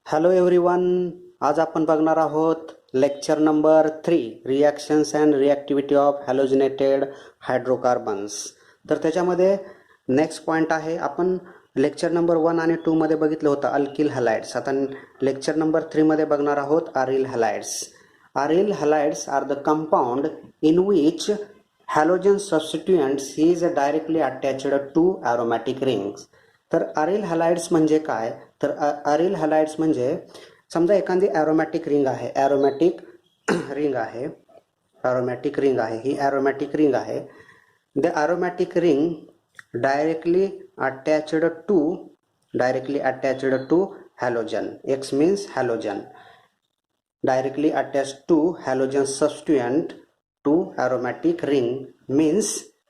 Hello everyone, आज आपण बघणार आहोत lecture number 3 reactions and reactivity of halogenated hydrocarbons. तर त्याच्यामध्ये नेक्स्ट पॉईंट आहे, आपण लेक्चर नंबर 1 आणि 2 मध्ये बघितलं होतं अल्किल हॅलाइड्स. आता लेक्चर नंबर 3 मध्ये बघणार आहोत aryl halides. Aryl halides are the compound in which halogen substituents is directly attached to aromatic rings. तर अरिल हॅलाइड्स म्हणजे काय? तर अरिल हॅलाइड्स म्हणजे समजा एखादी ॲरोमॅटिक रिंग आहे, ॲरोमॅटिक रिंग आहे, ॲरोमॅटिक रिंग आहे, ही ॲरोमॅटिक रिंग आहे. The aromatic ring directly attached to halogen. X means halogen. directly attached to halogen substituent to aromatic ring means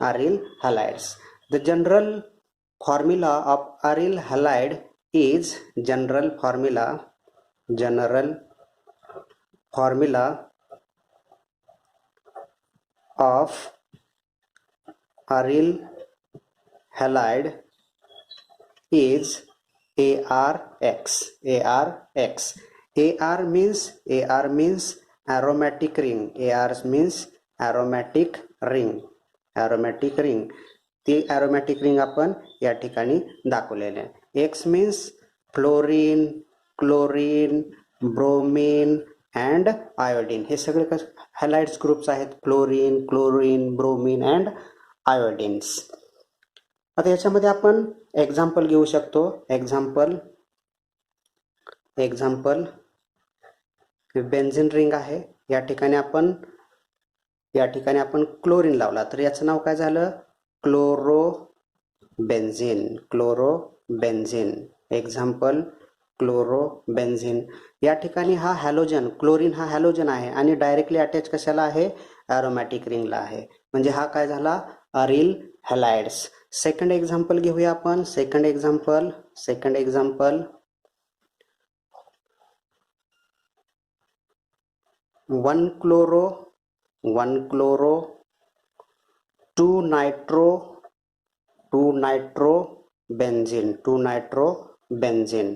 aryl halides. The general formula of aryl halide is general formula of aryl halide is ARX. AR means aromatic ring. AR means aromatic ring. ती aromatic ring आपण या ठिकाणी दाखवलेले आहे. X means fluorine, chlorine, bromine and iodine. हे सगळे हॅलाइड्स groups आहेत. Fluorine, chlorine, bromine and आयोडीन्स. आता याच्यामध्ये आपण एक्झाम्पल घेऊ शकतो. एक्झाम्पल बेन्झिन रिंग आहे. या ठिकाणी आपण क्लोरीन लावला तर याचं नाव काय झालं? क्लोरोबेन्झिन. Example chlorobenzene. या ठिकाणी हा हॅलोजन, क्लोरीन हा हॅलोजन आहे आणि डायरेक्टली अटॅच कशाला आहे? ॲरोमॅटिक रिंगला आहे. म्हणजे हा काय झाला? अरिल हॅलाइड्स. सेकंड एक्झाम्पल घेऊया आपण. सेकंड एक्झाम्पल 1-क्लोरो 2-नायट्रोबेन्झिन.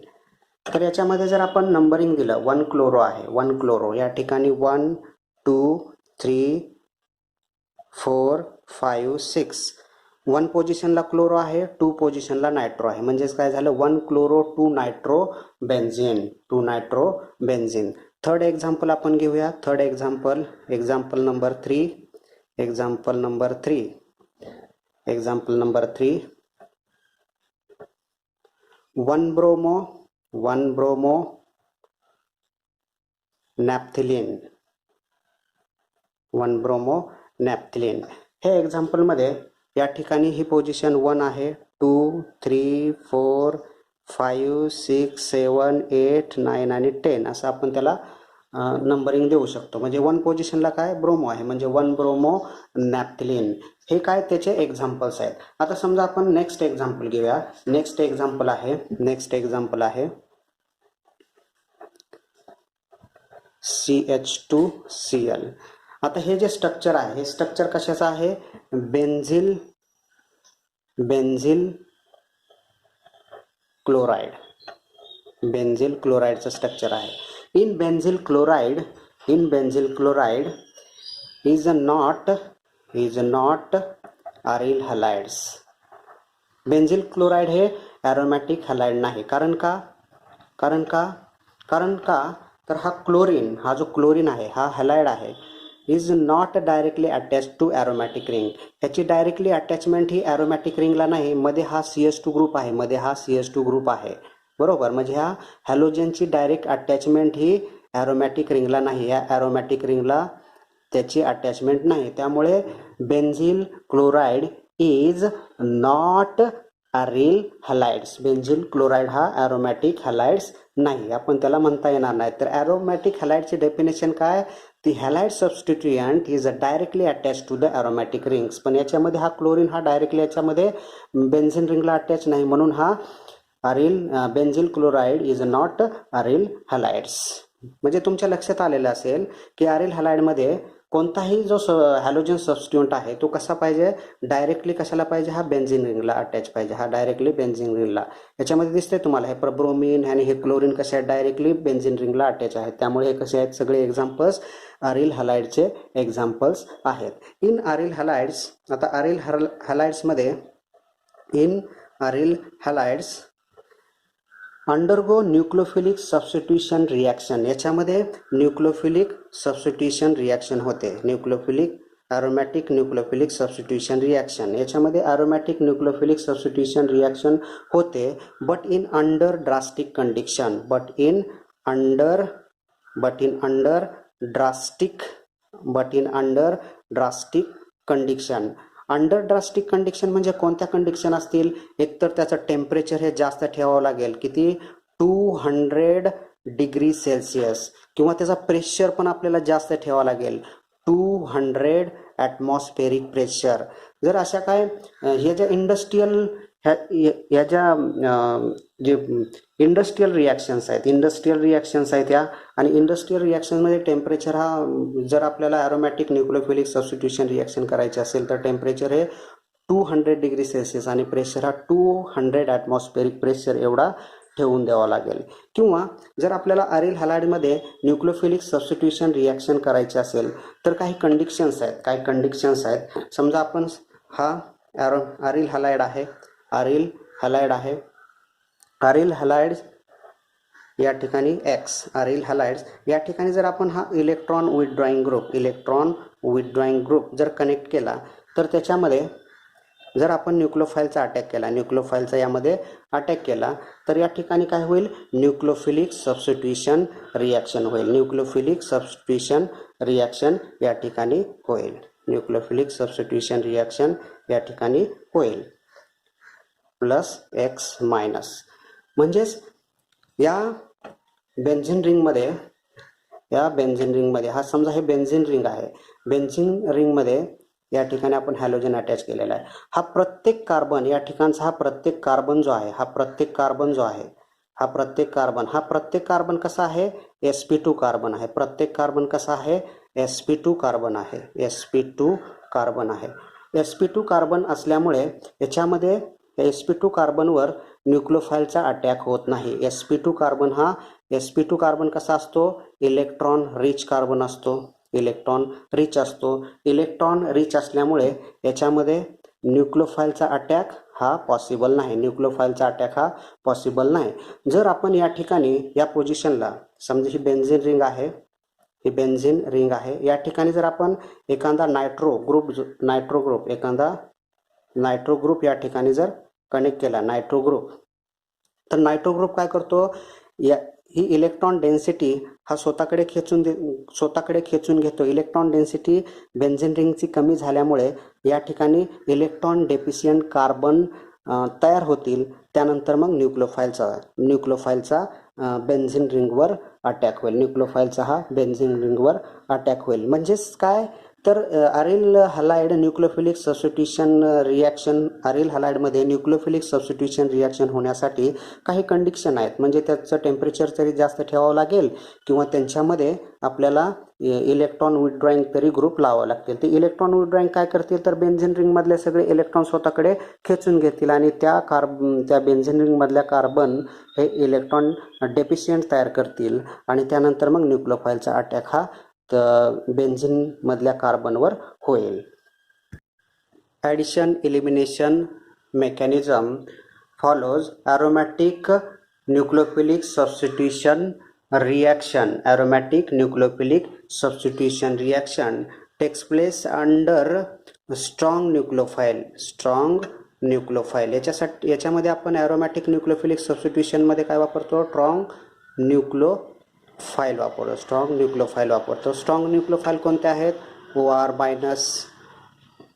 तर याच्यामध्ये जर आपण नंबरिंग दिलं, 1-क्लोरो आहे, 1-क्लोरो या ठिकाणी 1 2 3 4 5 6. 1 पोझिशनला क्लोरो आहे, 2 पोझिशनला नायट्रो आहे. म्हणजेच काय झालं? 1-क्लोरो 2-नायट्रोबेन्झिन. थर्ड एक्झाम्पल आपण घेऊया. Third example number 3. Example number 3 1-ब्रोमो नॅप्थिलीन. हे एक्झाम्पलमध्ये या ठिकाणी ही पोझिशन 1 आहे, 2 3 4 5 6 7 8 9 आणि 10 असं आपण त्याला नंबरिंग देऊ शकतो. म्हणजे 1 पोझिशनला काय? ब्रोमो आहे, म्हणजे 1-ब्रोमो नॅप्थिलीन. हे काय? त्याचे एक्झाम्पल्स आहेत. आता समजा आपण नेक्स्ट एक्झाम्पल घेऊया. नेक्स्ट एक्झाम्पल आहे CH2Cl. आता हे जे स्ट्रक्चर आहे, हे स्ट्रक्चर कशाचं आहे? बेन्झिल क्लोराइडचं स्ट्रक्चर आहे. In benzyl chloride is not aryl halides. Benzyl chloride हे ॲरोमॅटिक हॅलाइड नाही. कारण का तर हा जो क्लोरीन आहे, हा हॅलाइड आहे, is not directly attach to aromatic ring. ह्याची डायरेक्टली अटॅचमेंट ही ॲरोमॅटिक रिंगला नाही. मध्ये हा CH2 ग्रुप आहे, बरोबर. म्हणजे ह्या हॅलोजनची डायरेक्ट अटॅचमेंट ही ॲरोमॅटिक रिंगला नाही. या ॲरोमॅटिक रिंगला त्याची अटॅचमेंट नाही. त्यामुळे benzyl chloride is not aryl halides. Benzyl chloride हा ॲरोमॅटिक हॅलाइड्स नाही, आपण त्याला म्हणता येणार नाही. तर ॲरोमॅटिक हॅलाइडची डेफिनेशन काय? The halide substituent is directly attach to the aromatic rings. पण याच्यामध्ये हा क्लोरीन हा डायरेक्टली याच्यामध्ये बेन्झिन रिंगला अटॅच नाही, म्हणून हा बेन्झिल chloride is not aryl halides. म्हणजे तुमच्या लक्षात आलेलं असेल की अरिल हॅलाइडमध्ये कोणताही जो हॅलोजन सबस्टिट्यूएंट आहे तो कसा पाहिजे, डायरेक्टली कशाला पाहिजे, हा बेन्झिन रिंगला अटॅच पाहिजे, हा डायरेक्टली बेन्झिन रिंगला. याच्यामध्ये दिसतंय तुम्हाला हे ब्रोमीन आणि हे क्लोरीन कसे आहेत, डायरेक्टली बेन्झिन रिंगला अटॅच आहेत. त्यामुळे हे कसे आहेत, सगळे एक्झाम्पल्स अरिल हॅलाइडचे एक्झाम्पल्स आहेत. इन अरिल हॅलाइड्स, आता अरिल हॅलाइड्समध्ये in aryl halides undergo nucleophilic substitution reaction. याच्यामध्ये न्यूक्लियोफिलिक सबस्टिट्यूशन रिॲक्शन होते, nucleophilic aromatic nucleophilic substitution reaction. याच्यामध्ये ॲरोमॅटिक न्यूक्लियोफिलिक सबस्टिट्यूशन रिॲक्शन होते, but in under drastic condition, but in under drastic condition. Under drastic condition म्हणजे कोणत्या condition असतील, एकतर त्याचं temperature हे जास्त ठेवावं लागेल, किती 200 डिग्री सेल्सिअस, किंवा त्याचा प्रेशर पण आपल्याला जास्त ठेवावं लागेल 200 ॲटमॉस्फेरिक प्रेशर. जर अशा काय हे ज्या इंडस्ट्रियल ह्या ज्या जे इंडस्ट्रियल रिॲक्शन्स आहेत या, आणि इंडस्ट्रियल रिॲक्शनमध्ये टेम्परेचर हा, जर आपल्याला ॲरोमॅटिक न्यूक्लियोफिलिक सबस्टिट्यूशन रिॲक्शन करायचे असेल तर टेम्परेचर हे 200 डिग्री सेल्सिअस आणि प्रेशर हा 200 ॲटमॉस्फेरिक प्रेशर एवढा ठेवून द्यावा लागेल. किंवा जर आपल्याला अरिल हॅलाइडमध्ये न्यूक्लियोफिलिक सबस्टिट्यूशन रिॲक्शन करायचे असेल तर काही कंडिशन्स आहेत. समजा आपण हा अरिल हॅलाइड आहे, अरिल हॅलाइड या ठिकाणी X, अरिल हॅलाइड्स या ठिकाणी जर आपण हा इलेक्ट्रॉन विथड्रॉईंग ग्रुप जर कनेक्ट केला तर त्याच्यामध्ये जर आपण न्यूक्लियोफाईलचा यामध्ये अटॅक केला तर या ठिकाणी काय होईल, न्यूक्लियोफिलिक सबस्टिट्यूशन रिॲक्शन या ठिकाणी होईल, प्लस X मायनस. म्हणजेच या बेन्झिन रिंगमध्ये हा समजा हे बेन्झिन रिंग आहे, बेन्झिन रिंगमध्ये या ठिकाणी आपण हॅलोजन अटॅच केलेला आहे. हा प्रत्येक कार्बन या ठिकाणचा हा प्रत्येक कार्बन कसा आहे, sp2 कार्बन आहे. प्रत्येक कार्बन कसा आहे, sp2 कार्बन असल्यामुळे याच्यामध्ये sp2 कार्बनवर न्यूक्लियोफाईलचा अटॅक होत नाही. sp2 कार्बन कसा असतो, इलेक्ट्रॉन रिच कार्बन असतो, इलेक्ट्रॉन रिच असल्यामुळे याच्यामध्ये न्यूक्लियोफाईलचा अटॅक हा पॉसिबल नाही. जर आपण या ठिकाणी या पोझिशनला, समजा ही बेन्झिन रिंग आहे, या ठिकाणी जर आपण एखादा नायट्रो ग्रुप या ठिकाणी जर कनेक्ट केला, तर नायट्रो ग्रुप काय करतो, ही इलेक्ट्रॉन डेन्सिटी हा स्वतःकडे खेचून घेतो. इलेक्ट्रॉन डेन्सिटी बेन्झिन रिंगची कमी झाल्यामुळे या ठिकाणी इलेक्ट्रॉन डेफिशियंट कार्बन तयार होतील. त्यानंतर मग न्यूक्लियोफाईलचा बेन्झिन रिंगवर अटॅक होईल. म्हणजेच काय तर aryl halide nucleophilic substitution reaction, aryl हॅलाइडमध्ये न्यूक्लियोफिलिक सबस्टिट्यूशन रिॲक्शन होण्यासाठी काही कंडिशन आहेत. म्हणजे त्याचं टेम्परेचर तरी जास्त ठेवावं लागेल, किंवा त्यांच्यामध्ये आपल्याला इलेक्ट्रॉन विथड्रॉईंग तरी ग्रुप लावावं लागतील. ते इलेक्ट्रॉन विथड्रॉईंग काय करतील, तर बेन्झिन रिंगमधले सगळे इलेक्ट्रॉन स्वतःकडे खेचून घेतील आणि त्या बेन्झिन रिंगमधल्या कार्बन हे इलेक्ट्रॉन डेफिशियंट तयार करतील आणि त्यानंतर मग न्यूक्लियोफाईलचा अटॅक हा बेन्झिन मधल्या कार्बनवर होईल. Addition elimination mechanism follows aromatic nucleophilic substitution reaction takes place under strong nucleophile. याच्यामध्ये आपण ॲरोमॅटिक न्यूक्लियोफिलिक सबस्टिट्यूशनमध्ये काय वापरतो, स्ट्रॉंग न्यूक्लियोफाईल वापरतो. स्ट्रॉंग न्यूक्लियोफाईल कोणते आहेत, OR minus,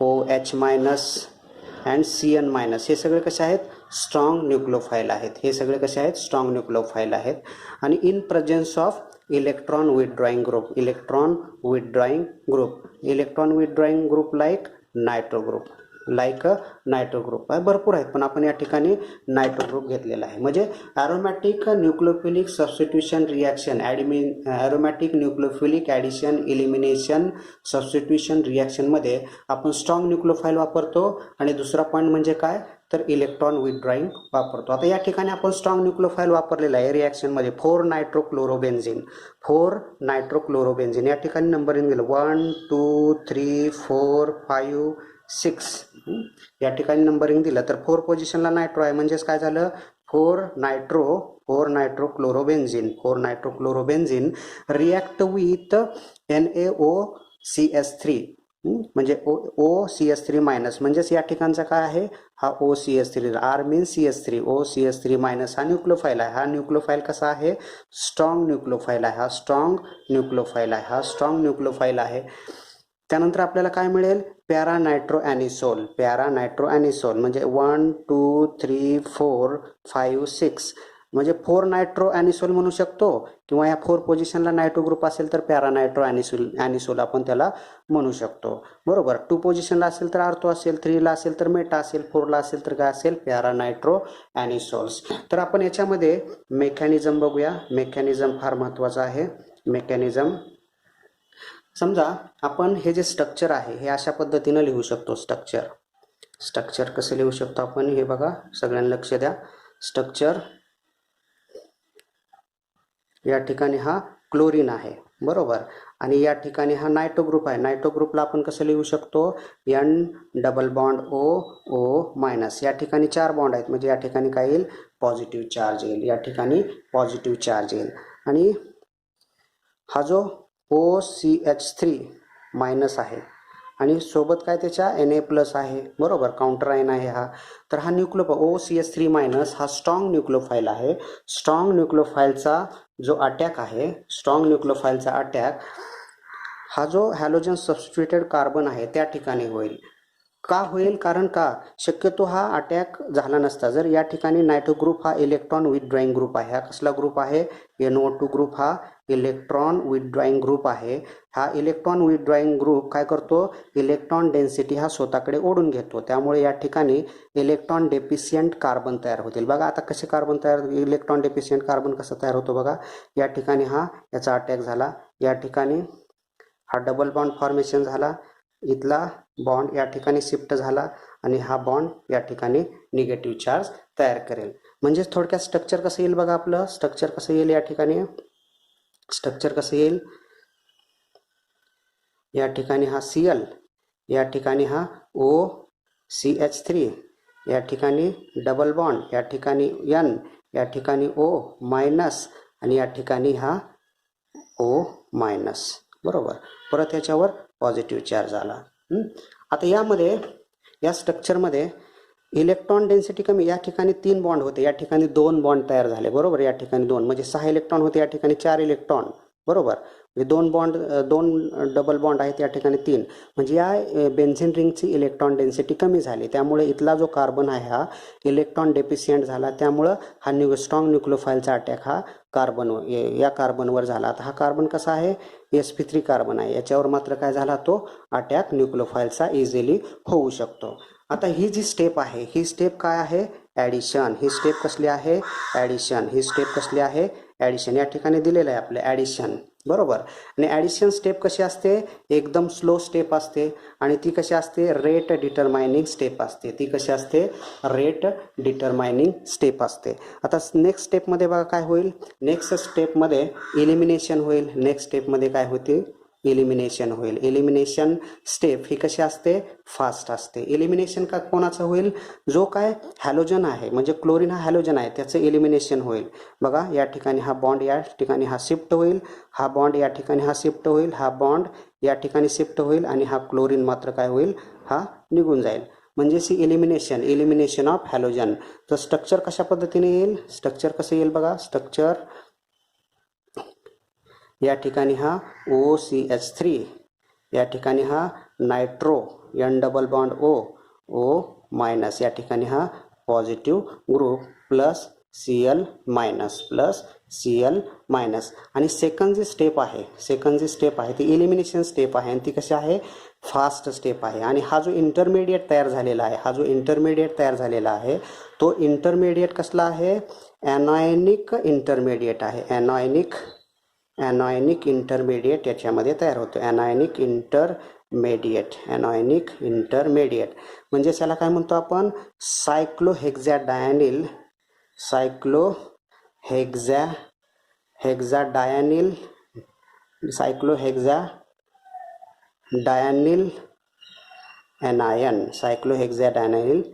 OH minus and CN minus. हे सगळे कसे आहेत, स्ट्रॉंग न्यूक्लियोफाईल आहेत. आणि in presence of electron withdrawing group like nitro group. Like nitro group आहे, भरपूर आहेत पण आपण या ठिकाणी नायट्रो ग्रुप घेतलेला आहे. म्हणजे aromatic nucleophilic substitution reaction aromatic nucleophilic addition elimination substitution रिॲक्शनमध्ये आपण स्ट्रॉंग न्यूक्लियोफाईल वापरतो आणि दुसरा पॉईंट म्हणजे काय तर इलेक्ट्रॉन विथड्रॉईंग वापरतो. आता या ठिकाणी आपण स्ट्रॉंग न्यूक्लियोफाईल वापरलेला आहे रिॲक्शनमध्ये 4 नायट्रोक्लोरोबेन्झिन. 4 नायट्रोक्लोरोबेन्झिन या ठिकाणी नंबरिंग दिलं 1 2 3 4 5 6 या ठिकाणी नंबरिंग दिलं तर 4 पोझिशनला नायट्रो आहे. म्हणजेच काय झालं 4 नायट्रोक्लोरोबेन्झिन रिॲक्ट विथ NaOCH3 म्हणजे OCH3 मायनस. म्हणजेच या ठिकाणचा काय आहे हा OCH3 R means CH3 OCH3 minus हा न्यूक्लियोफाईल आहे. हा न्यूक्लियोफाईल कसा आहे स्ट्रॉंग न्यूक्लियोफाईल आहे. हा स्ट्रॉंग न्यूक्लियोफाईल आहे. त्यानंतर आपल्याला काय मिळेल पॅरानायट्रो ॲनिसोल म्हणजे 1 2 3 4 5 6 म्हणजे 4 नायट्रो ॲनिसोल म्हणू शकतो किंवा या 4 पोझिशनला नायट्रो ग्रुप असेल तर पॅरानायट्रो ॲनिसोल आपण त्याला म्हणू शकतो. बरोबर. 2 पोझिशनला असेल तर आर्थो असेल, 3ला असेल तर मेटा असेल, 4ला असेल तर काय असेल पॅरानायट्रो ॲनिसोल्स. तर आपण याच्यामध्ये मेकॅनिझम बघूया. मेकॅनिझम फार महत्त्वाचं आहे. मेकॅनिझम समजा आपण हे जे स्ट्रक्चर आहे हे अशा पद्धतीनं लिहू शकतो. स्ट्रक्चर कसं लिहू शकतो आपण हे बघा, सगळ्यांना लक्ष द्या. स्ट्रक्चर या ठिकाणी हा क्लोरीन आहे बरोबर आणि या ठिकाणी हा नायट्रो ग्रुप आहे. नायट्रो ग्रुपला आपण कसं लिहू शकतो N double bond O minus. या ठिकाणी 4 बॉन्ड आहेत म्हणजे या ठिकाणी काय येईल पॉझिटिव्ह चार्ज येईल. आणि हा जो OCH3 मायनस आहे आणि सोबत काय त्याच्या Na प्लस आहे बरोबर, काउंटर आयन आहे हा. तर हा OCH3 मायनस हा स्ट्रॉंग न्यूक्लियोफाईल आहे. स्ट्रॉंग न्यूक्लियोफाईलचा जो अटॅक आहे हा जो हॅलोजन सबस्टिट्यूटेड कार्बन आहे त्या ठिकाणी होईल. का होईल कारण का शक्यतो हा अटॅक झाला नसता जर या ठिकाणी नायट्रो ग्रुप हा इलेक्ट्रॉन विथड्रॉईंग ग्रुप आहे. हा कसला ग्रुप आहे NO2 ग्रुप हा इलेक्ट्रॉन विथड्रॉईंग ग्रुप आहे. हा इलेक्ट्रॉन विथड्रॉईंग ग्रुप काय करतो इलेक्ट्रॉन डेन्सिटी हा स्वतःकडे ओढून घेतो. त्यामुळे या ठिकाणी इलेक्ट्रॉन डेफिशियंट कार्बन तयार होतील. बघा आता कसे कार्बन तयार इलेक्ट्रॉन डेफिशियंट कार्बन कसं तयार होतो बघा. या ठिकाणी याचा अटॅक झाला, या ठिकाणी हा डबल बॉन्ड फॉर्मेशन झाला, इथला बॉन्ड या ठिकाणी शिफ्ट झाला आणि हा बॉन्ड या ठिकाणी निगेटिव्ह चार्ज तयार करेल. म्हणजेच थोडक्यात स्ट्रक्चर कसं येईल बघा. आपलं स्ट्रक्चर कसं येईल या ठिकाणी या ठिकाणी हा Cl, या ठिकाणी हा OCH3, या ठिकाणी डबल बॉन्ड, या ठिकाणी N, या ठिकाणी O मायनस आणि या ठिकाणी हा O मायनस बरोबर. परत याच्यावर पॉझिटिव्ह चार्ज आला. आता या स्ट्रक्चरमध्ये इलेक्ट्रॉन डेन्सिटी कमी. या ठिकाणी 3 बॉन्ड होते, या ठिकाणी 2 बॉन्ड तयार झाले बरोबर. या ठिकाणी 2 म्हणजे 6 इलेक्ट्रॉन होते, या ठिकाणी 4 इलेक्ट्रॉन बरोबर. 2 डबल बॉन्ड आहेत, या ठिकाणी 3 म्हणजे या बेन्झिन रिंगची इलेक्ट्रॉन डेन्सिटी कमी झाली. त्यामुळे इथला जो कार्बन आहे हा इलेक्ट्रॉन डेफिशियंट झाला. त्यामुळं हा स्ट्रॉंग न्यूक्लियोफाईलचा अटॅक हा या कार्बनवर झाला. आता हा कार्बन कसा आहे sp3 कार्बन आहे. याच्यावर मात्र काय झाला तो अटॅक न्यूक्लियोफाईलचा इझिली होऊ शकतो. आता ही जी स्टेप आहे ही स्टेप काय आहे ॲडिशन. ही स्टेप कसली आहे ॲडिशन. या ठिकाणी दिलेलं आहे आपलं ॲडिशन बरोबर. आणि ॲडिशन स्टेप कशी असते एकदम स्लो स्टेप असते आणि ती कशी असते रेट डिटरमायनिंग स्टेप असते. आता नेक्स्ट स्टेपमध्ये बघा काय होईल. नेक्स्ट स्टेपमध्ये इलिमिनेशन होईल. नेक्स्ट स्टेपमध्ये काय होते इलिमिनेशन स्टेप ही कशी असते फास्ट असते. इलिमिनेशन का कोणाचं होईल जो काय हॅलोजन आहे म्हणजे क्लोरीन हा हॅलोजन आहे त्याचं इलिमिनेशन होईल. बघा या ठिकाणी हा बॉन्ड या ठिकाणी हा शिफ्ट होईल, हा बॉन्ड या ठिकाणी हा शिफ्ट होईल, हा बॉन्ड या ठिकाणी शिफ्ट होईल आणि हा क्लोरीन मात्र काय होईल हा निघून जाईल. म्हणजे इलिमिनेशन ऑफ हॅलोजन. तर स्ट्रक्चर कशा पद्धतीने येईल कसं येईल बघा. स्ट्रक्चर या ठिकाणी हा OCH3, या ठिकाणी हा nitro N double bond O minus, या ठिकाणी हा positive group plus Cl minus आणि सेकंड जी स्टेप आहे ती इलिमिनेशन स्टेप आहे आणि ती कशी आहे फास्ट स्टेप आहे. आणि हा जो इंटरमिडिएट तयार झालेला आहे तो इंटरमिडिएट कसला आहे, ॲनायनिक इंटरमिडिएट आहे. ॲनायनिक इंटरमिडिएट याच्यामध्ये तयार होतो. ॲनायनिक इंटरमिडिएट म्हणजे त्याला काय म्हणतो आपण, सायक्लोहेक्झॅडायनिल सायक्लोहेक्झॅडायनिल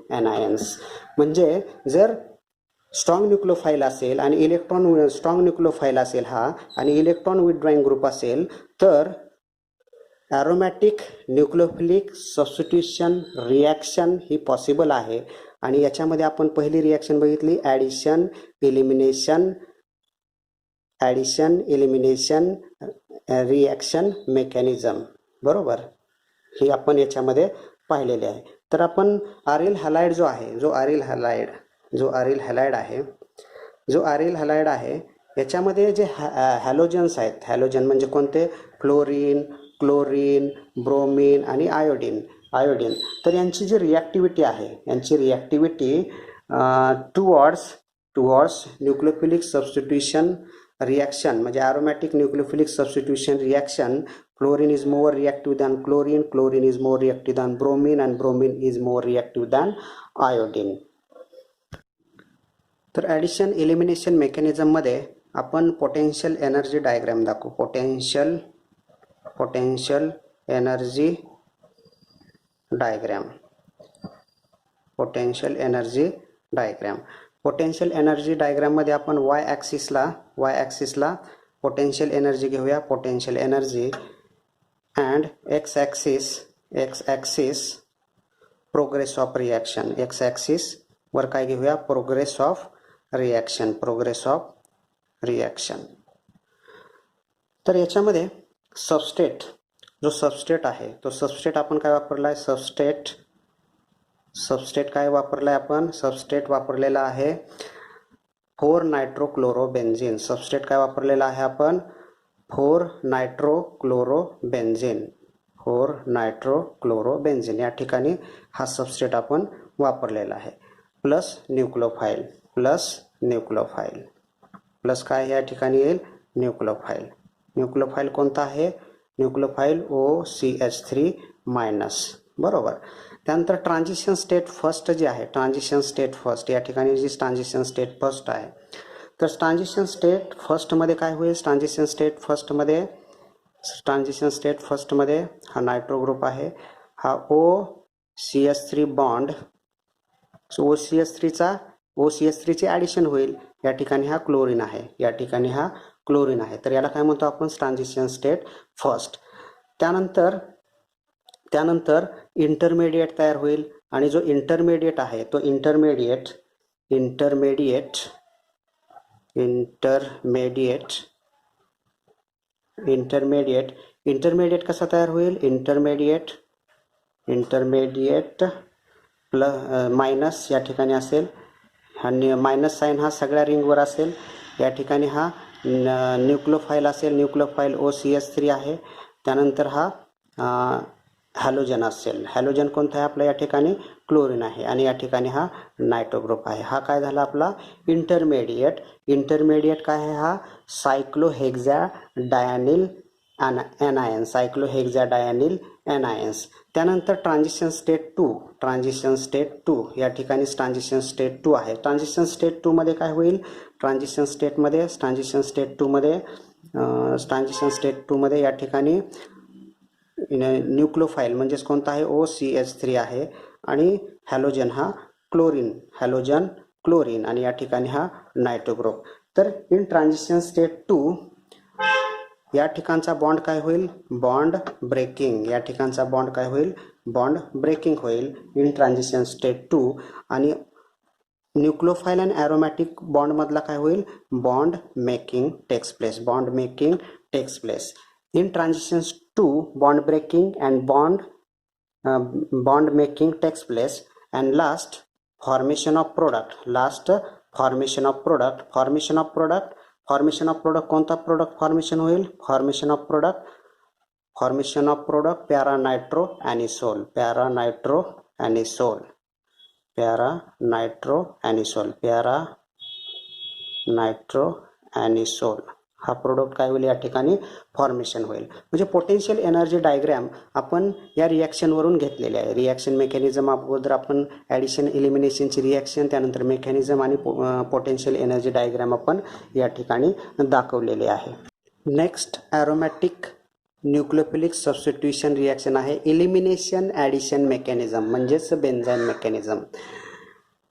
ॲनायन्स. म्हणजे जर स्ट्रॉंग न्यूक्लिओफाईल असेल आणि स्ट्रॉंग न्यूक्लिओफाईल असेल हा आणि इलेक्ट्रॉन विथड्रॉईंग ग्रुप असेल तर ॲरोमॅटिक न्यूक्लिओफिलिक सबस्टिट्यूशन रिॲक्शन ही पॉसिबल आहे. आणि याच्यामध्ये आपण पहिली रिॲक्शन बघितली, ॲडिशन इलिमिनेशन रिॲक्शन मेकॅनिझम, बरोबर, ही आपण याच्यामध्ये पाहिलेले आहे. तर आपण आरिल हॅलाइड जो आरिल हॅलाइड आहे याच्यामध्ये जे हॅलोजन्स आहेत, हॅलोजन म्हणजे कोणते, क्लोरीन, ब्रोमीन आणि आयोडीन. तर यांची जी रिॲक्टिव्हिटी आहे, टुवर्ड्स न्यूक्लिओफिलिक सबस्टिट्यूशन रिॲक्शन म्हणजे aromatic nucleophilic substitution reaction, chlorine is more reactive than chlorine is more reactive than bromine and bromine is more reactive than iodine. तर addition elimination मेकॅनिझममध्ये आपण potential energy diagram दाखवू. Potential energy डायग्राममध्ये आपण Y ॲक्सिसला potential energy घेऊया, potential energy, and x axis progress of reaction. X axis वर काय घेऊया, progress of reaction. तर याच्यामध्ये जो सबस्ट्रेट आहे तो सबस्ट्रेट आपण काय वापरला आहे, सबस्ट्रेट वापरलेला आहे 4 नायट्रोक्लोरोबेन्झीन. सबस्ट्रेट काय वापरलेला आहे आपण, 4 नायट्रोक्लोरोबेन्झीन या ठिकाणी हा सबस्ट्रेट आपण वापरलेला आहे. प्लस न्यूक्लिओफाईल प्लस काय या ठिकाणी येईल, न्यूक्लिओफाईल कोणता आहे, न्यूक्लिओफाईल OCH3 मायनस, बरोबर. त्यानंतर ट्रान्झिशन स्टेट फर्स्ट जे आहे, या ठिकाणी जी ट्रान्झिशन स्टेट फर्स्ट आहे, तर ट्रान्झिशन स्टेट फर्स्टमध्ये काय होईल, ट्रान्झिशन स्टेट फर्स्टमध्ये हा नायट्रो ग्रुप आहे, हा OCH3 बॉन्ड, OCH3ची ॲडिशन होईल. या ठिकाणी हा क्लोरीन आहे, तर याला काय म्हणतो आपण, ट्रान्झिशन स्टेट फर्स्ट. त्यानंतर इंटरमिडिएट तयार होईल आणि जो इंटरमिडिएट आहे तो इंटरमिडिएट कसा तयार होईल, इंटरमिडिएट मायनस या ठिकाणी असेल आणि मायनस साईन हा सगळ्या रिंगवर असेल. या ठिकाणी हा न्यूक्लिओफाईल असेल, न्यूक्लिओफाईल OCH3 आहे. त्यानंतर हा हॅलोजन असेल, हॅलोजन कोणता आहे आपला, या ठिकाणी क्लोरीन आहे आणि या ठिकाणी हा नायट्रो ग्रुप आहे. हा काय झाला आपला इंटरमिडिएट काय आहे, हा सायक्लोहेक्झॅडायनिल ॲनायन्स. त्यानंतर ट्रान्झिशन स्टेट 2 या ठिकाणी ट्रान्झिशन स्टेट 2 आहे. ट्रान्झिशन स्टेट 2 मध्ये काय होईल, ट्रान्झिशन स्टेट 2 मध्ये या ठिकाणी न्यूक्लिओफाईल म्हणजेच कोणता आहे, OCH3 आहे आणि हॅलोजन हा क्लोरीन आणि या ठिकाणी हा नायट्रो ग्रुप. तर इन ट्रान्झिशन स्टेट 2 या ठिकाणचा बॉन्ड काय होईल, बॉन्ड ब्रेकिंग होईल इन ट्रान्झिशन स्टेट 2. आणि न्यूक्लिओफाईल आणि ॲरोमॅटिक बॉन्ड मधला काय होईल, bond making takes place. In transition 2 bond breaking and bond making takes place, and last formation of product कोणता प्रोडक्ट फॉर्मेशन होईल, formation of product para nitro anisole, para nitro anisole, para nitro anisole, para nitro anisole हा product काय होईल या ठिकाणी formation होईल. म्हणजे potential energy diagram आपण या रिॲक्शनवरून घेतलेले आहे. रिॲक्शन मेकॅनिझम अगोदर आपण ॲडिशन इलिमिनेशनची रिॲक्शन, त्यानंतर मेकॅनिझम आणि पोटेन्शियल एनर्जी डायग्रॅम आपण या ठिकाणी दाखवलेले आहे. Next aromatic nucleophilic substitution reaction आहे इलिमिनेशन ॲडिशन मेकॅनिझम म्हणजेच बेन्झाईन mechanism.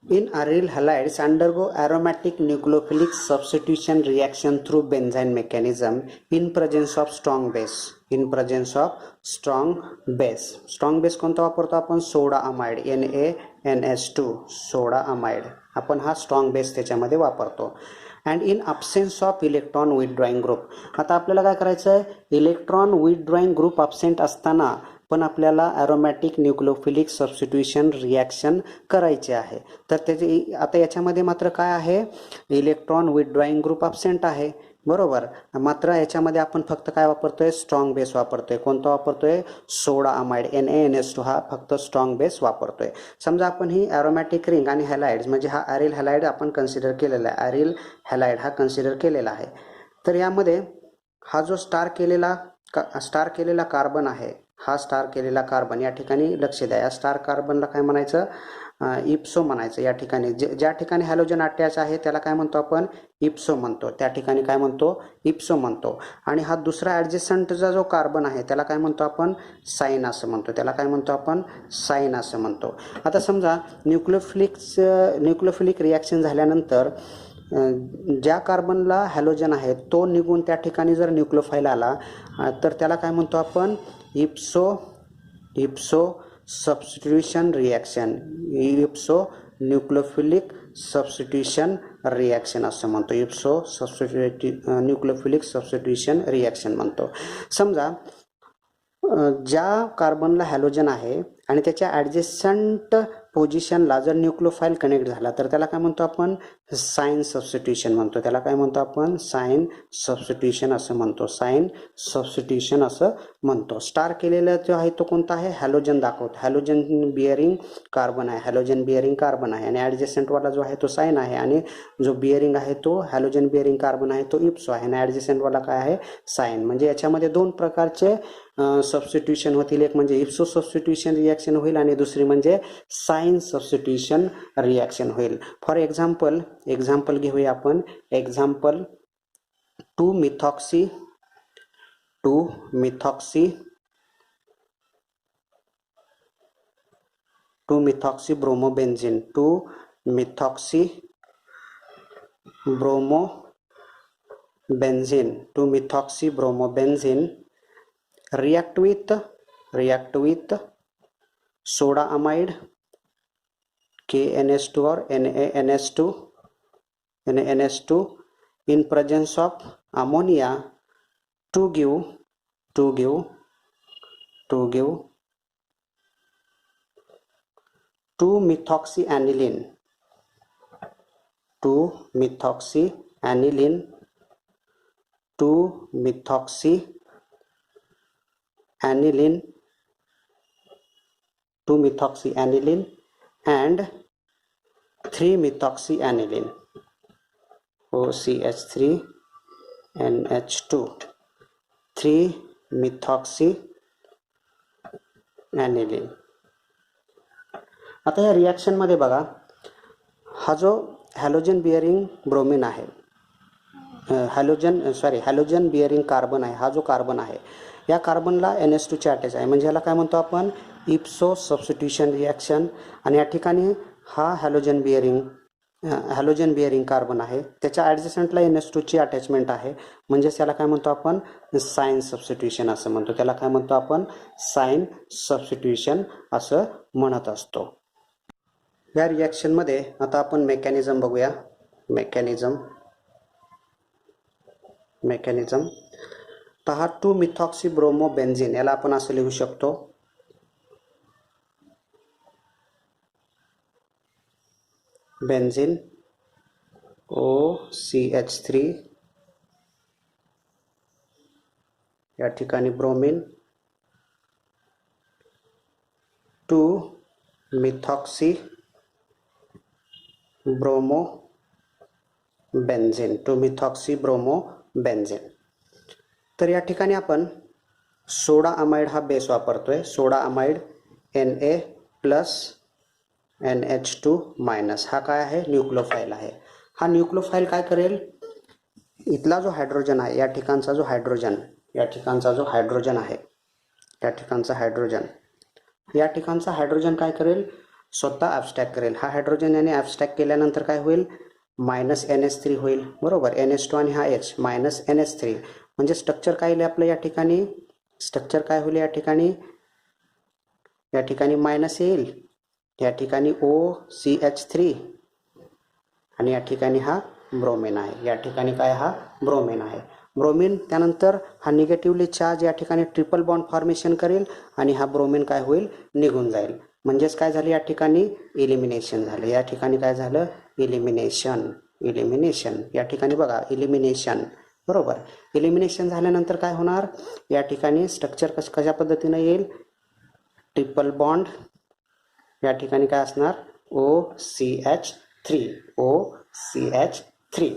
In aryl halides undergo aromatic nucleophilic substitution reaction through benzene mechanism in presence of strong base. In presence of strong base. Strong base कोणता वापरतो आपण? Soda amide NaNH2 सोडा amide आपण हा strong base त्याच्यामध्ये वापरतो. And in absence of electron withdrawing group. आता आपल्याला काय करायचं आहे? इलेक्ट्रॉन विथड्रॉईंग ग्रुप अब्सेंट असताना पण आपल्याला ॲरोमॅटिक न्यूक्लियोफिलिक सबस्टिट्यूशन रिॲक्शन करायचे आहे. तर त्याचे आता याच्यामध्ये मात्र काय आहे? इलेक्ट्रॉन विथड्रॉईंग ग्रुप अब्सेंट आहे, बरोबर. मात्र याच्यामध्ये आपण फक्त काय वापरतोय? स्ट्रॉंग बेस वापरतोय. कोणता वापरतोय? सोडा अमाइड NaNH2 हा फक्त स्ट्रॉंग बेस वापरतोय. समजा आपण ही ॲरोमॅटिक रिंग आणि हॅलाइड्स म्हणजे हा ॲरिल हॅलाइड आपण कन्सिडर केलेला आहे, ॲरिल हॅलाइड हा कन्सिडर केलेला आहे. तर यामध्ये हा जो स्टार केलेला कार्बन आहे, हा स्टार केलेला कार्बन या ठिकाणी लक्ष द्या. या स्टार कार्बनला काय म्हणायचं? इप्सो म्हणायचं. या ठिकाणी ज्या ठिकाणी हॅलोजन अटॅच आहे त्याला काय म्हणतो आपण? इप्सो म्हणतो. त्या ठिकाणी काय म्हणतो? इप्सो म्हणतो. आणि हा दुसरा ॲडजस्टंटचा जो कार्बन आहे त्याला काय म्हणतो आपण? साइन असं म्हणतो. त्याला काय म्हणतो आपण? साइन असं म्हणतो. आता समजा न्यूक्लियोफिलिक रिॲक्शन झाल्यानंतर ज्या कार्बनला हॅलोजन आहे तो निघून त्या ठिकाणी जर न्यूक्लियोफाईल आला तर त्याला काय म्हणतो आपण? इप्सो substitution reaction, इप्सो nucleophilic substitution reaction असं म्हणतो. इप्सो न्यूक्लियोफिलिक सबस्टिट्यूशन रिॲक्शन म्हणतो. समजा ज्या कार्बनला हॅलोजन आहे आणि त्याच्या ॲडजस्टंट पोझिशनला जर न्यूक्लियोफाईल कनेक्ट झाला तर त्याला काय म्हणतो आपण? साइन सबस्टिट्यूशन म्हणतो. त्याला काय म्हणतो आपण? साइन सबस्टिट्यूशन असं म्हणतो. साइन सबस्टिट्यूशन असं म्हणतो. स्टार केलेला जो आहे तो कोणता आहे? हॅलोजन दाखवतो. हॅलोजन बिअरिंग कार्बन आहे, हॅलोजन बिअरिंग कार्बन आहे. आणि ॲडजस्टंटवाला जो आहे तो साइन आहे आणि जो बिअरिंग आहे तो हॅलोजन बिअरिंग कार्बन आहे तो इप्सो आहे. आणि ॲडजस्टंटवाला काय आहे? साइन. म्हणजे याच्यामध्ये दोन प्रकारचे सबस्टिट्यूशन होतील. एक म्हणजे इप्सो सबस्टिट्यूशन रिॲक्शन होईल आणि दुसरी म्हणजे साइन सबस्टिट्यूशन रिॲक्शन होईल. फॉर एक्झाम्पल घेऊया आपण. Example two methoxy bromobenzene, two methoxy bromobenzene react with soda amide KNH2 or NaNH2 in presence of ammonia to give 2-methoxyaniline 2-methoxyaniline and 3-methoxyaniline OCH3NH2 3-methoxyaniline. आता या reaction मध्ये बघा, हा जो हॅलोजन बिअरिंग ब्रोमीन आहे, हॅलोजन बिअरिंग कार्बन आहे, हा जो कार्बन आहे या कार्बनला NH2 चे अटॅच आहे. म्हणजे याला काय म्हणतो आपण? इप्सो सबस्टिट्यूशन रिॲक्शन. आणि या ठिकाणी हा हॅलोजन बिअरिंग कार्बन आहे, त्याच्या ॲडजस्टंटला NH2 ची अटॅचमेंट आहे. म्हणजेच याला काय म्हणतो आपण? साइन सबस्टिट्यूशन असं म्हणतो. त्याला काय म्हणतो आपण? साइन सबस्टिट्यूशन असं म्हणत असतो. या रिॲक्शनमध्ये आता आपण मेकॅनिझम बघूया. मेकॅनिझम तर हा 2-मिथॉक्सी ब्रोमोबेन्झीन याला आपण असं लिहू शकतो. बेन्झीन OCH3 या ठिकाणी bromine two methoxy bromo benzene, two methoxy bromo benzene. तर या ठिकाणी आपण सोडा अमाइड हा बेस वापरतोय. Soda amide Na plus NH2 minus, हा काय आहे, न्यूक्लियोफाइल आहे. हा न्यूक्लियोफाइल काय करेल, इथला जो हायड्रोजन आहे, या ठिकाणचा जो हायड्रोजन, या ठिकाणचा जो हायड्रोजन आहे, या ठिकाणचा हायड्रोजन, या ठिकाणचा हायड्रोजन काय करेल, स्वतः ॲब्स्ट्रॅक्ट करेल. हा हायड्रोजन याने ॲब्स्ट्रॅक्ट केल्यानंतर काय होईल, मायनस NH3 होईल. बरोबर, NH2 आणि हा H मायनस NH3, म्हणजे स्ट्रक्चर काय येईल आपलं या ठिकाणी, स्ट्रक्चर काय होईल या ठिकाणी, या ठिकाणी मायनस येईल, या ठिकाणी OCH3 आणि या ठिकाणी हा ब्रोमीन आहे. या ठिकाणी काय, हा ब्रोमीन आहे. ब्रोमीन त्यानंतर हा निगेटिव्हली चार्ज या ठिकाणी ट्रिपल बॉन्ड फॉर्मेशन करेल आणि हा ब्रोमीन काय होईल, निघून जाईल. म्हणजेच काय झालं, या ठिकाणी इलिमिनेशन झालं. या ठिकाणी काय झालं, इलिमिनेशन, इलिमिनेशन. या ठिकाणी बघा इलिमिनेशन. बरोबर, इलिमिनेशन झाल्यानंतर काय होणार, या ठिकाणी स्ट्रक्चर कशा पद्धतीनं येईल, ट्रिपल बॉन्ड, या ठिकाणी काय असणार, OCH3, OCH3.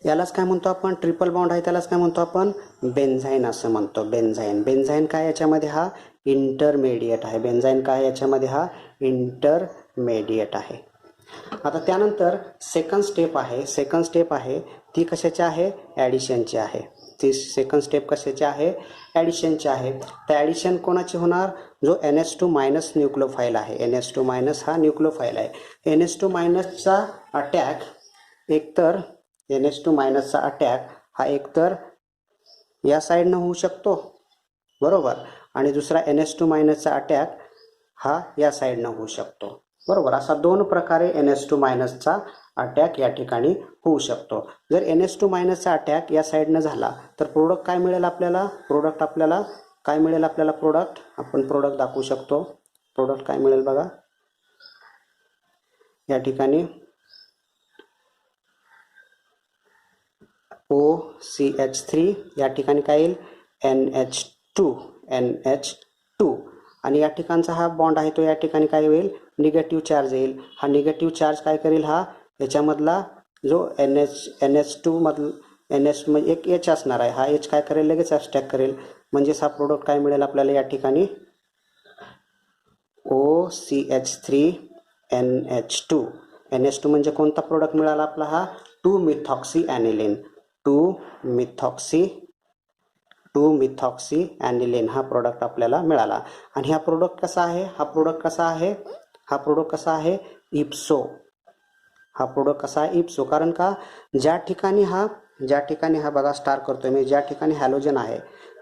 यालाच काय म्हणतो आपण, ट्रिपल बॉन्ड आहे त्यालाच काय म्हणतो आपण, बेन्झाईन असं म्हणतो. बेन्झाईन. बेन्झाईन काय, याच्यामध्ये हा इंटरमेडिएट आहे. बेन्झाईन काय, याच्यामध्ये हा इंटरमेडिएट आहे. आता त्यानंतर सेकंड स्टेप आहे, सेकंड स्टेप आहे ती कशाची आहे, ॲडिशनची आहे. ती सेकंड स्टेप कशाची आहे, ॲडिशनची आहे. तर ॲडिशन कोणाची होणार, जो NH2 मायनस न्यूक्लियोफाइल आहे. NH2 मायनस हा न्यूक्लियोफाइल आहे. NH2 मायनसचा अटॅक एकतर, NH2 मायनसचा अटॅक हा एकतर या साईडनं होऊ शकतो, बरोबर, आणि दुसरा NH2 मायनसचा अटॅक हा या साईडनं होऊ शकतो. बरोबर, असा दोन प्रकारे NH2 मायनसचा अटॅक या ठिकाणी होऊ शकतो. जर NH2 मायनसचा अटॅक या साईडनं झाला तर प्रोडक्ट काय मिळेल आपल्याला, प्रोडक्ट आपल्याला काय मिळेल, आपल्याला प्रोडक्ट, आपण प्रोडक्ट दाखवू शकतो. प्रोडक्ट काय मिळेल बघा, या ठिकाणी OCH3, या ठिकाणी काय येईल, NH2, NH2, आणि या ठिकाणचा हा बॉन्ड आहे तो या ठिकाणी काय होईल, निगेटिव्ह चार्ज येईल. हा निगेटिव्ह चार्ज काय करेल, हा याच्यामधला जो NH2 मधला NH म्हणजे एक H असणार आहे, हा H काय करेल, लगेच ॲब्स्ट्रॅक्ट करेल. म्हणजेच हा प्रोडक्ट काय मिळेल आपल्याला या ठिकाणी, OCH3 NH2. NH2 म्हणजे कोणता प्रोडक्ट मिळाला आपला, हा 2 मिथॉक्सी ॲनिलीन, 2 मिथॉक्सी ॲनिलीन हा प्रोडक्ट आपल्याला मिळाला. आणि हा प्रोडक्ट कसा आहे, हा प्रोडक्ट कसा आहे, हा प्रोडक्ट कसा आहे, इप्सो. हा प्रोडक्ट कसा आहे, इप्सो. कारण का, ज्या ठिकाणी हा बघा स्टार करतोय मी, ज्या ठिकाणी हॅलोजन आहे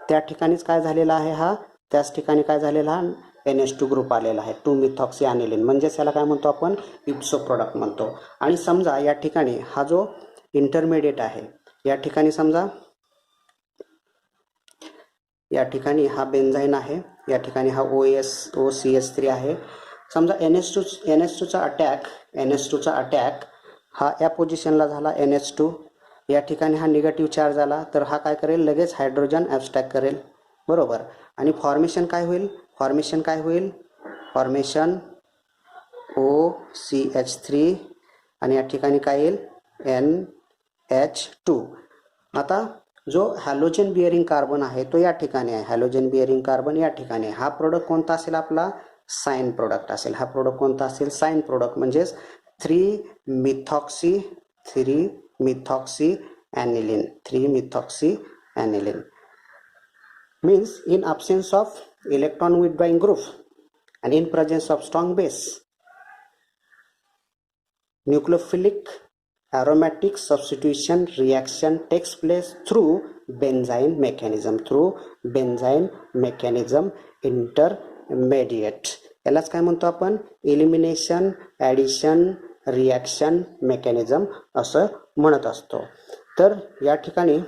त्या ठिकाणीच काय झालेला आहे, हा त्याच ठिकाणी काय झालेला, हा NH2 ग्रुप आलेला आहे, 2 मिथॉक्सी ॲनिलीन. म्हणजेच याला काय म्हणतो आपण, इप्सो प्रोडक्ट म्हणतो. आणि समजा या ठिकाणी हा जो इंटरमिडिएट आहे, या ठिकाणी समजा या ठिकाणी हा बेन्झाईन आहे, या ठिकाणी हा OCH3 आहे. समजा NH2चा अटॅक हा या पोझिशनला झाला, NH2 या ठिकाणी हा निगेटिव्ह चार्ज आला, तर हा काय करेल, लगेच हायड्रोजन ॲब्स्ट्रॅक्ट करेल. बरोबर, आणि फॉर्मेशन काय होईल, फॉर्मेशन OCH3 आणि या ठिकाणी काय येईल, NH2. आता जो हॅलोजन बिअरिंग कार्बन आहे तो या ठिकाणी आहे, हॅलोजन बिअरिंग कार्बन या ठिकाणी. हा प्रोडक्ट कोणता असेल आपला, साइन प्रोडक्ट असेल. हा प्रोडक्ट कोणता असेल, साइन प्रोडक्ट. म्हणजेच 3 methoxy aniline. Means in absence of electron withdrawing group and in presence of strong base, nucleophilic aromatic substitution reaction takes place through benzyne mechanism intermediate. यालाच काय म्हणतो आपण, एलिमिनेशन ॲडिशन रिॲक्शन मेकॅनिझम असं म्हणत असतो. तर या ठिकाणी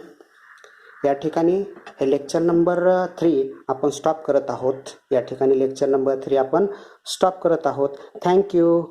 हे लेक्चर नंबर 3 आपण स्टॉप करत आहोत. या ठिकाणी लेक्चर नंबर 3 आपण स्टॉप करत आहोत. थँक्यू.